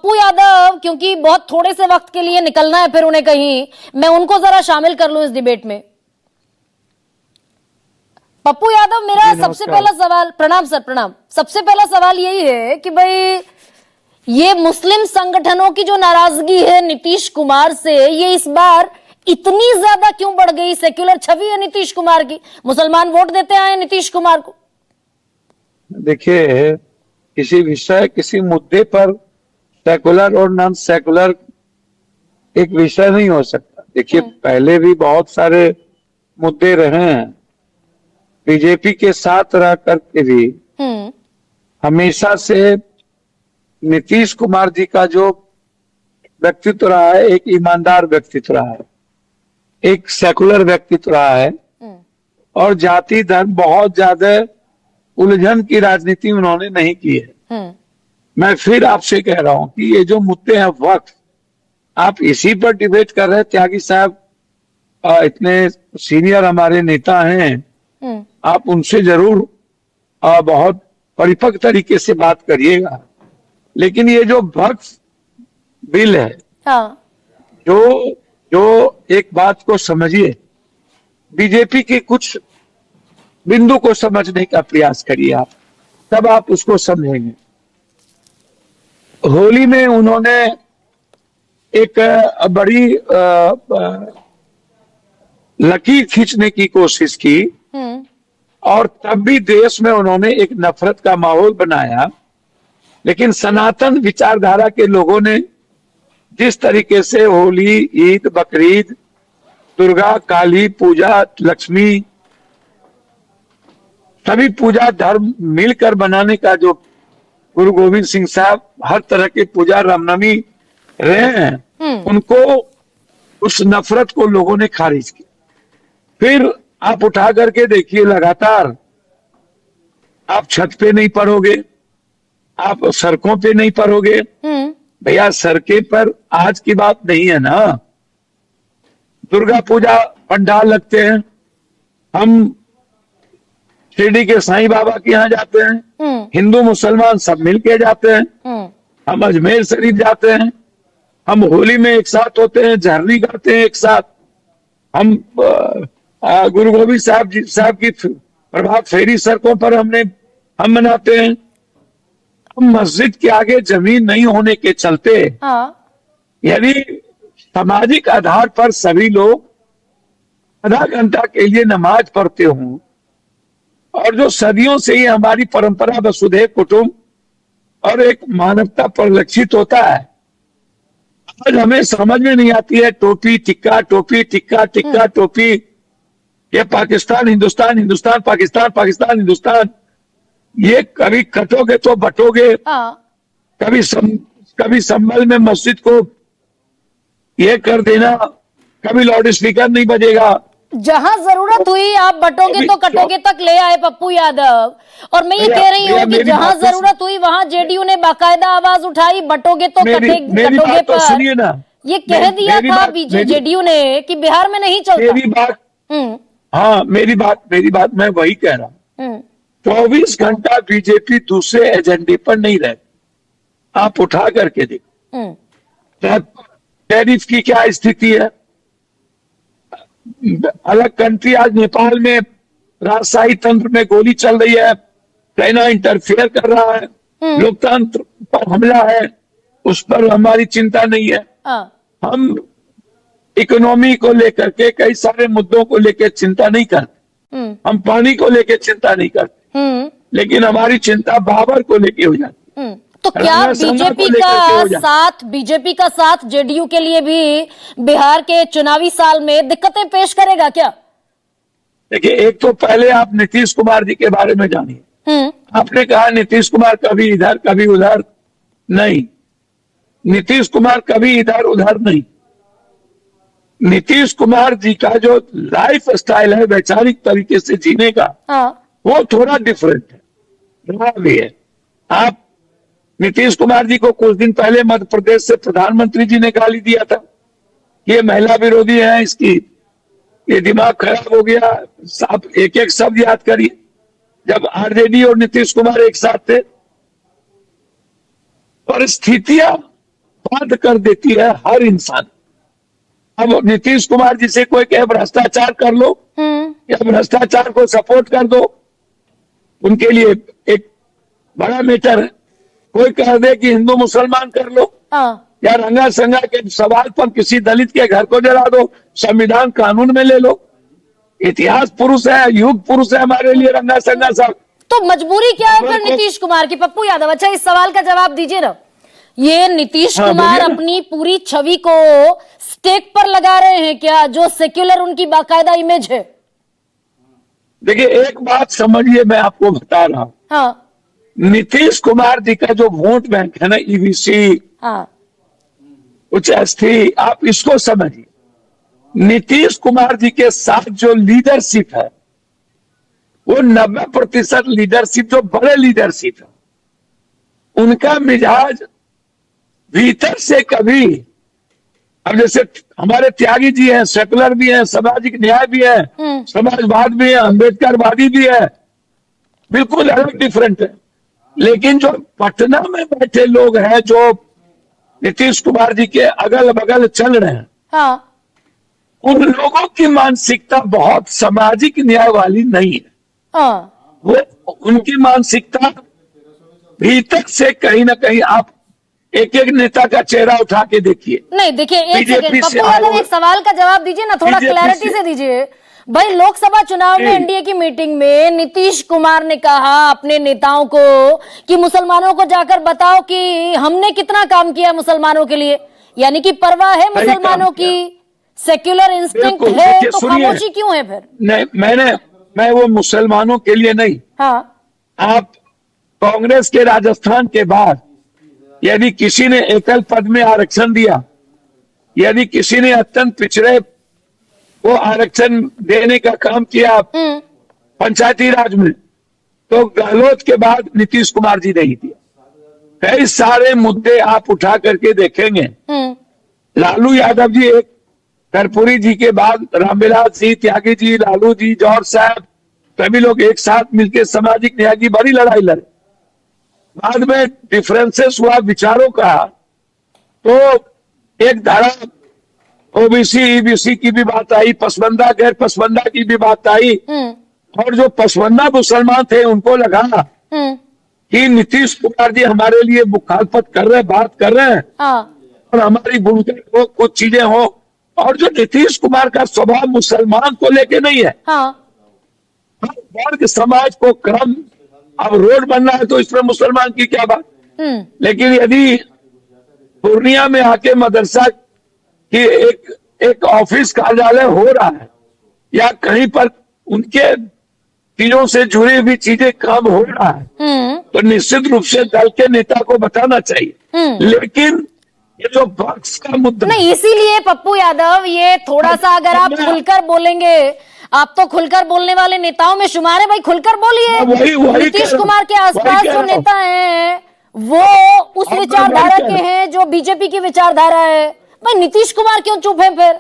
पप्पू यादव, क्योंकि बहुत थोड़े से वक्त के लिए निकलना है फिर उन्हें कहीं, मैं उनको जरा शामिल कर लूं इस डिबेट में। पप्पू यादव, मेरा सबसे पहला सवाल, प्रणाम सर, प्रणाम। सबसे पहला सवाल यही है कि भाई ये मुस्लिम संगठनों की जो नाराजगी है नीतीश कुमार से, ये इस बार इतनी ज्यादा क्यों बढ़ गई? सेक्युलर छवि है नीतीश कुमार की, मुसलमान वोट देते आए नीतीश कुमार को। देखिए, किसी विषय, किसी मुद्दे पर सेकुलर और नॉन सेकुलर एक विषय नहीं हो सकता। देखिए, पहले भी बहुत सारे मुद्दे रहे हैं, बीजेपी के साथ रह करके भी हमेशा से नीतीश कुमार जी का जो व्यक्तित्व रहा है, एक ईमानदार व्यक्तित्व रहा है, एक सेकुलर व्यक्तित्व रहा है, और जाति धर्म बहुत ज्यादा उलझन की राजनीति उन्होंने नहीं की है। मैं फिर आपसे कह रहा हूं कि ये जो मुद्दे हैं वक्त, आप इसी पर डिबेट कर रहे हैं। त्यागी साहब इतने सीनियर हमारे नेता हैं, आप उनसे जरूर बहुत परिपक्व तरीके से बात करिएगा। लेकिन ये जो वक्फ बिल है, जो एक बात को समझिए, बीजेपी के कुछ बिंदु को समझने का प्रयास करिए आप, तब आप उसको समझेंगे। होली में उन्होंने एक बड़ी लकीर खींचने की कोशिश की, और तब भी देश में उन्होंने एक नफरत का माहौल बनाया। लेकिन सनातन विचारधारा के लोगों ने जिस तरीके से होली, ईद, बकरीद, दुर्गा, काली पूजा, लक्ष्मी, सभी पूजा धर्म मिलकर बनाने का जो गुरु गोविंद सिंह साहब हर तरह की पूजा रामनवमी रहे हैं, उनको, उस नफरत को लोगों ने खारिज किया। फिर आप उठा करके देखिए, लगातार आप छत पे नहीं पढ़ोगे, आप सड़कों पे नहीं पढ़ोगे। भैया, सड़कें पर आज की बात नहीं है ना। दुर्गा पूजा पंडाल लगते हैं, हम शिरडी के साईं बाबा के यहाँ जाते हैं, हिंदू मुसलमान सब मिलके जाते हैं। हम अजमेर शरीफ जाते हैं, हम होली में एक साथ होते हैं, झरनी गाते हैं एक साथ। हम गुरु गोविंद साहब की प्रभात फेरी सड़कों पर हम मनाते हैं। मस्जिद के आगे जमीन नहीं होने के चलते, यानी सामाजिक आधार पर सभी लोग आधा घंटा के लिए नमाज पढ़ते हों, और जो सदियों से ही हमारी परंपरा वसुधैव कुटुंब और एक मानवता परिलक्षित होता है, आज हमें समझ में नहीं आती है। टोपी टिक्का, टोपी टिक्का, टिक्का टोपी, ये पाकिस्तान हिंदुस्तान, हिंदुस्तान पाकिस्तान, पाकिस्तान हिंदुस्तान, ये कभी कटोगे तो बटोगे। कभी संभल में मस्जिद को ये कर देना, कभी लाउड स्पीकर नहीं बजेगा। जहां जरूरत हुई आप बटोगे तो कटोगे तक ले आए पप्पू यादव। और मैं ये कह रही हूँ कि जहां जरूरत हुई वहां जेडीयू ने बाकायदा आवाज उठाई, बटोगे तो कटोगे पर। सुनिए ना, ये कह दिया था जेडीयू ने कि बिहार में नहीं चलता। मेरी बात, हाँ, मेरी बात मैं वही कह रहा हूँ। 24 घंटा बीजेपी दूसरे एजेंडे पर नहीं रहती। आप उठा करके देखो, टैरिफ की क्या स्थिति है। अलग कंट्री, आज नेपाल में राजशाही तंत्र में गोली चल रही है, चाइना इंटरफेयर कर रहा है, लोकतंत्र पर हमला है, उस पर हमारी चिंता नहीं है। हम इकोनॉमी को लेकर के, कई सारे मुद्दों को लेकर चिंता नहीं करते। हम पानी को लेकर चिंता नहीं करते, लेकिन हमारी चिंता बाबर को लेके हो जाती। तो क्या बीजेपी का साथ जेडीयू के लिए भी बिहार के चुनावी साल में दिक्कतें पेश करेगा क्या? देखिए, एक तो पहले आप नीतीश कुमार जी के बारे में जानिए। आपने कहा नीतीश कुमार कभी इधर कभी उधर, नहीं, नीतीश कुमार कभी इधर उधर नहीं। नीतीश कुमार जी का जो लाइफ स्टाइल है, वैचारिक तरीके से जीने का, वो थोड़ा डिफरेंट है। आप नीतीश कुमार जी को कुछ दिन पहले मध्य प्रदेश से प्रधानमंत्री जी ने गाली दिया था कि ये महिला विरोधी है, इसकी ये दिमाग खराब हो गया। आप एक एक शब्द याद करिए, जब आरजेडी और नीतीश कुमार एक साथ थे। परिस्थितियां बर्बाद कर देती है हर इंसान। अब नीतीश कुमार जी से कोई कहे भ्रष्टाचार कर लो या भ्रष्टाचार को सपोर्ट कर दो, उनके लिए एक बड़ा मैटर है। कोई कह दे कि हिंदू मुसलमान कर लो या रंगा संगा के सवाल पर किसी दलित के घर को जला दो, संविधान कानून में ले लो। इतिहास पुरुष है, युग पुरुष है हमारे लिए रंगा संगा साहब। तो मजबूरी क्या है फिर नीतीश कुमार की? पप्पू यादव, अच्छा इस सवाल का जवाब दीजिए ना। ये नीतीश कुमार अपनी पूरी छवि को स्टेक पर लगा रहे हैं क्या, जो सेक्युलर उनकी बाकायदा इमेज है? देखिए एक बात समझिए, मैं आपको बता रहा हूं। हाँ नीतीश कुमार जी का जो वोट बैंक है ना, ईवीसी, हाँ उच्च अस्थि, आप इसको समझिए। नीतीश कुमार जी के साथ जो लीडरशिप है वो 90% लीडरशिप, जो बड़े लीडरशिप है, उनका मिजाज भीतर से कभी, अब जैसे हमारे त्यागी जी हैं, सेकुलर भी हैं, सामाजिक न्याय भी है, समाजवाद भी है, अम्बेडकरवादी भी है, बिल्कुल अलग डिफरेंट है। लेकिन जो पटना में बैठे लोग हैं, जो नीतीश कुमार जी के अगल बगल चल रहे हैं, हाँ उन लोगों की मानसिकता बहुत सामाजिक न्याय वाली नहीं है। हाँ वो उनकी मानसिकता भीतर से कहीं ना कहीं, आप एक एक नेता का चेहरा उठा के देखिए। नहीं देखिए, एक बीजेपी सेकंड से पप्पू यादव, एक सवाल का जवाब दीजिए ना, थोड़ा बीजेपी क्लैरिटी से दीजिए भाई। लोकसभा चुनाव में एनडीए की मीटिंग में नीतीश कुमार ने कहा अपने नेताओं को कि मुसलमानों को जाकर बताओ कि हमने कितना काम किया मुसलमानों के लिए, यानी कि परवाह है मुसलमानों की, सेक्युलर इंस्टिंक्ट है, तो खामोशी क्यों है फिर? नहीं, मैं वो मुसलमानों के लिए नहीं। हाँ आप कांग्रेस के राजस्थान के बाद यदि किसी ने एकल पद में आरक्षण दिया, यदि किसी ने अत्यंत पिछड़े को आरक्षण देने का काम किया पंचायती राज में, तो गहलोत के बाद नीतीश कुमार जी ने ही दिया। कई सारे मुद्दे आप उठा करके देखेंगे, लालू यादव जी, एक कर्पूरी जी के बाद रामविलास जी, त्यागी जी, लालू जी, जौहर साहब, सभी लोग एक साथ मिलकर सामाजिक न्याय की बड़ी लड़ाई लड़े। बाद में डिफरेंसेस हुआ विचारों का, तो एक धारा ओबीसी ईबीसी की भी बात आई, पसमंदा गैर पसमंदा की भी बात आई, और जो पसमंदा मुसलमान थे उनको लगा कि नीतीश कुमार जी हमारे लिए मुखालफत कर रहे हैं, बात कर रहे हैं, और हमारी बुनकर हो कुछ चीजें हो। और जो नीतीश कुमार का स्वभाव मुसलमान को लेके नहीं है, वर्ग समाज को क्रम, अब रोड बनना है तो इसमें मुसलमान की क्या बात। लेकिन यदि पूर्णिया में आके मदरसा की एक ऑफिस कार्यालय हो रहा है, या कहीं पर उनके चीजों से जुड़ी हुई चीजें काम हो रहा है, तो निश्चित रूप से दल के नेता को बताना चाहिए। लेकिन ये जो वक्स का मुद्दा नहीं, इसीलिए पप्पू यादव, ये थोड़ा सा अगर आप खुलकर बोलेंगे, आप तो खुलकर बोलने वाले नेताओं में शुमार है भाई, खुलकर बोलिए। नीतीश कुमार के आसपास जो नेता हैं वो उस विचारधारा के हैं जो बीजेपी की विचारधारा है। भाई नीतीश कुमार क्यों चुप है फिर?